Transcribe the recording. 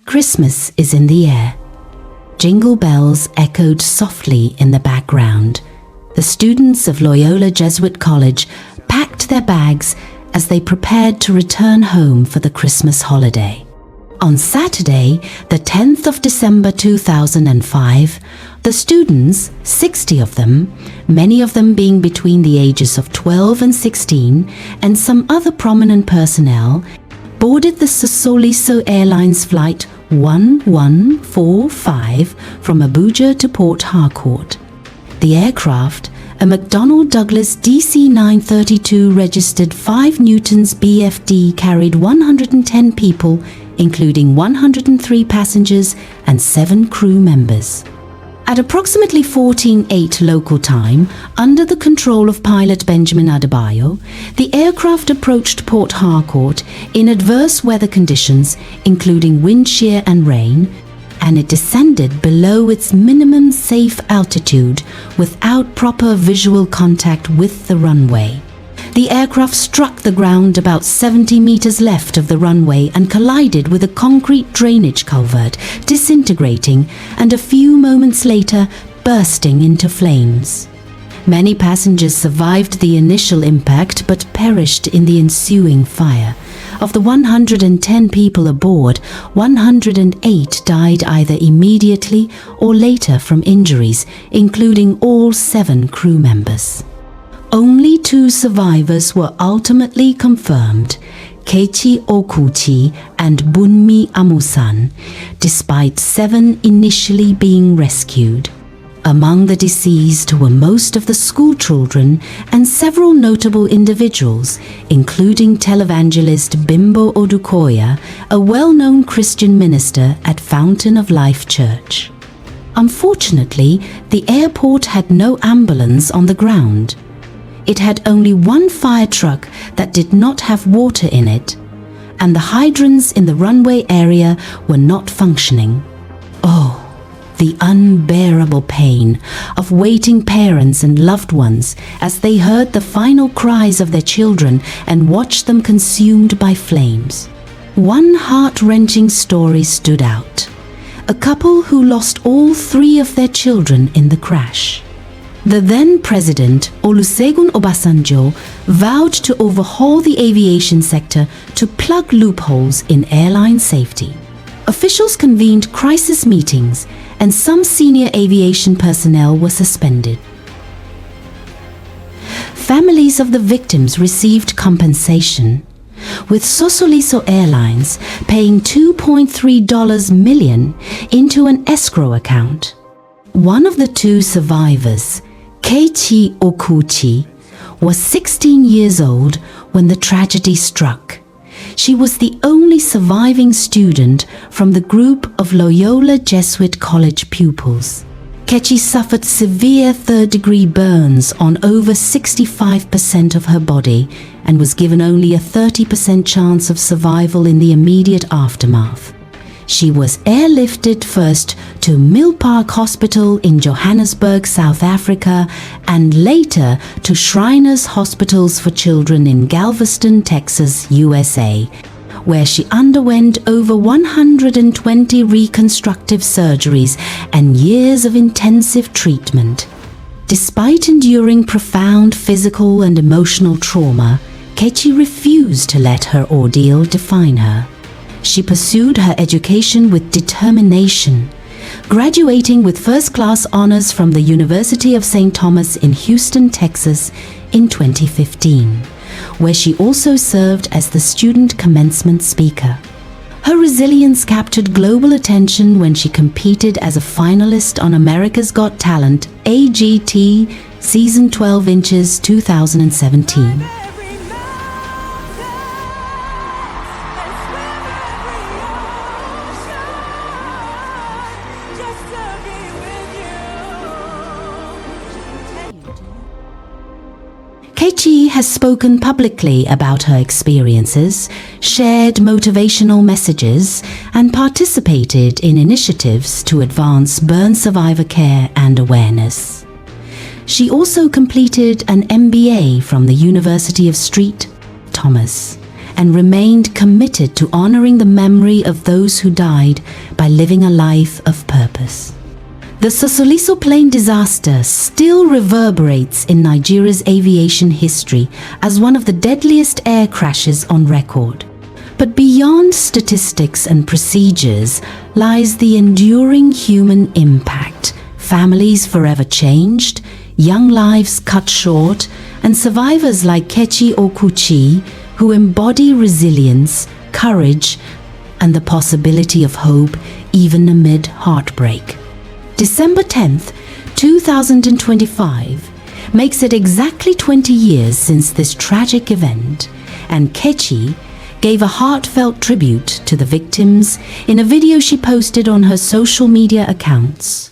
Christmas is in the air. Jingle bells echoed softly in the background. The students of Loyola Jesuit College packed their bags as they prepared to return home for the Christmas holiday. On Saturday, the 10th of December 2005, the students, 60 of them, many of them being between the ages of 12 and 16, and some other prominent personnel, boarded the Sosoliso Airlines Flight 1145 from Abuja to Port Harcourt. The aircraft, a McDonnell Douglas DC-932 registered 5 Newtons BFD, carried 110 people, including 103 passengers and 7 crew members. At approximately 14:08 local time, under the control of pilot Benjamin Adebayo, the aircraft approached Port Harcourt in adverse weather conditions, including wind shear and rain, and it descended below its minimum safe altitude without proper visual contact with the runway. The aircraft struck the ground about 70 meters left of the runway and collided with a concrete drainage culvert, disintegrating and a few moments later bursting into flames. Many passengers survived the initial impact but perished in the ensuing fire. Of the 110 people aboard, 108 died either immediately or later from injuries, including all 7 crew members. Only 2 survivors were ultimately confirmed, Keiichi Okuchi and Bunmi Amusan, despite 7 initially being rescued. Among the deceased were most of the school children and several notable individuals, including televangelist Bimbo Odukoya, a well-known Christian minister at Fountain of Life Church. Unfortunately, the airport had no ambulance on the ground. It had only 1 fire truck that did not have water in it, and the hydrants in the runway area were not functioning. Oh, the unbearable pain of waiting parents and loved ones as they heard the final cries of their children and watched them consumed by flames. One heart-wrenching story stood out: a couple who lost all 3 of their children in the crash. The then President, Olusegun Obasanjo, vowed to overhaul the aviation sector to plug loopholes in airline safety. Officials convened crisis meetings, and some senior aviation personnel were suspended. Families of the victims received compensation, with Sosoliso Airlines paying $2.3 million into an escrow account. One of the 2 survivors, Keiichi Okuchi, was 16 years old when the tragedy struck. She was the only surviving student from the group of Loyola Jesuit College pupils. Keiichi suffered severe 3rd-degree burns on over 65% of her body and was given only a 30% chance of survival in the immediate aftermath. She was airlifted first to Mill Park Hospital in Johannesburg, South Africa, and later to Shriners Hospitals for Children in Galveston, Texas, USA, where she underwent over 120 reconstructive surgeries and years of intensive treatment. Despite enduring profound physical and emotional trauma, Keiichi refused to let her ordeal define her. She pursued her education with determination, graduating with first-class honors from the University of St. Thomas in Houston, Texas in 2015, where she also served as the student commencement speaker. Her resilience captured global attention when she competed as a finalist on America's Got Talent, AGT, Season 12 Inches 2017. Keiichi has spoken publicly about her experiences, shared motivational messages, and participated in initiatives to advance burn survivor care and awareness. She also completed an MBA from the University of St. Thomas and remained committed to honoring the memory of those who died by living a life of purpose. The Sosoliso plane disaster still reverberates in Nigeria's aviation history as one of the deadliest air crashes on record. But beyond statistics and procedures lies the enduring human impact. Families forever changed, young lives cut short, and survivors like Kechi Okuchi, who embody resilience, courage, and the possibility of hope even amid heartbreak. December 10th, 2025 makes it exactly 20 years since this tragic event, and Kechi gave a heartfelt tribute to the victims in a video she posted on her social media accounts.